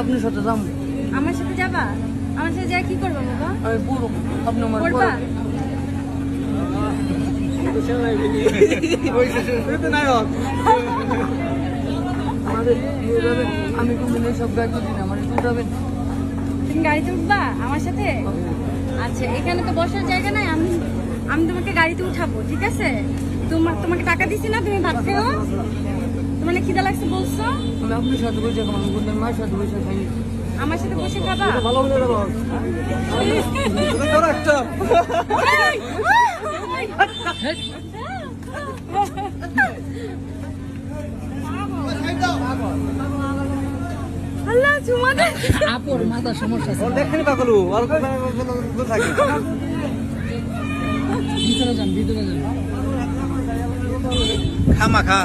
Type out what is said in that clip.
আপনার সাথে যাবো। আমার সাথে যাবা? আমার সাথে যা কি করবা বাবা? আমি পড়ব, আপনি আমার পড়বা? আমি কোনদিন এইসব গাড়ি তুলি না, আমার উঠাবেন। তুমি গাড়িতে উঠবা আমার সাথে? আচ্ছা, এখানে তো বসার জায়গা নাই, আমি তোমাকে গাড়িতে উঠাবো, ঠিক আছে? তোমাকে টাকা দিছি না, তুমি ভাত খেও। তোমার না খিদা লাগছে বলছো? আমি আপনার সাথে বসে খাবো, আমি কোনদিন মায়ের সাথে বসে খাইনি। আমার সাথে বসে খাবা? ভালো হলে আল্লাহ চুমা দে। আপুর মাথা সমস্যা আছে। দেখেন কাকলু আর থাকে ভিতরে যান, ভিতরে যান। খামা খা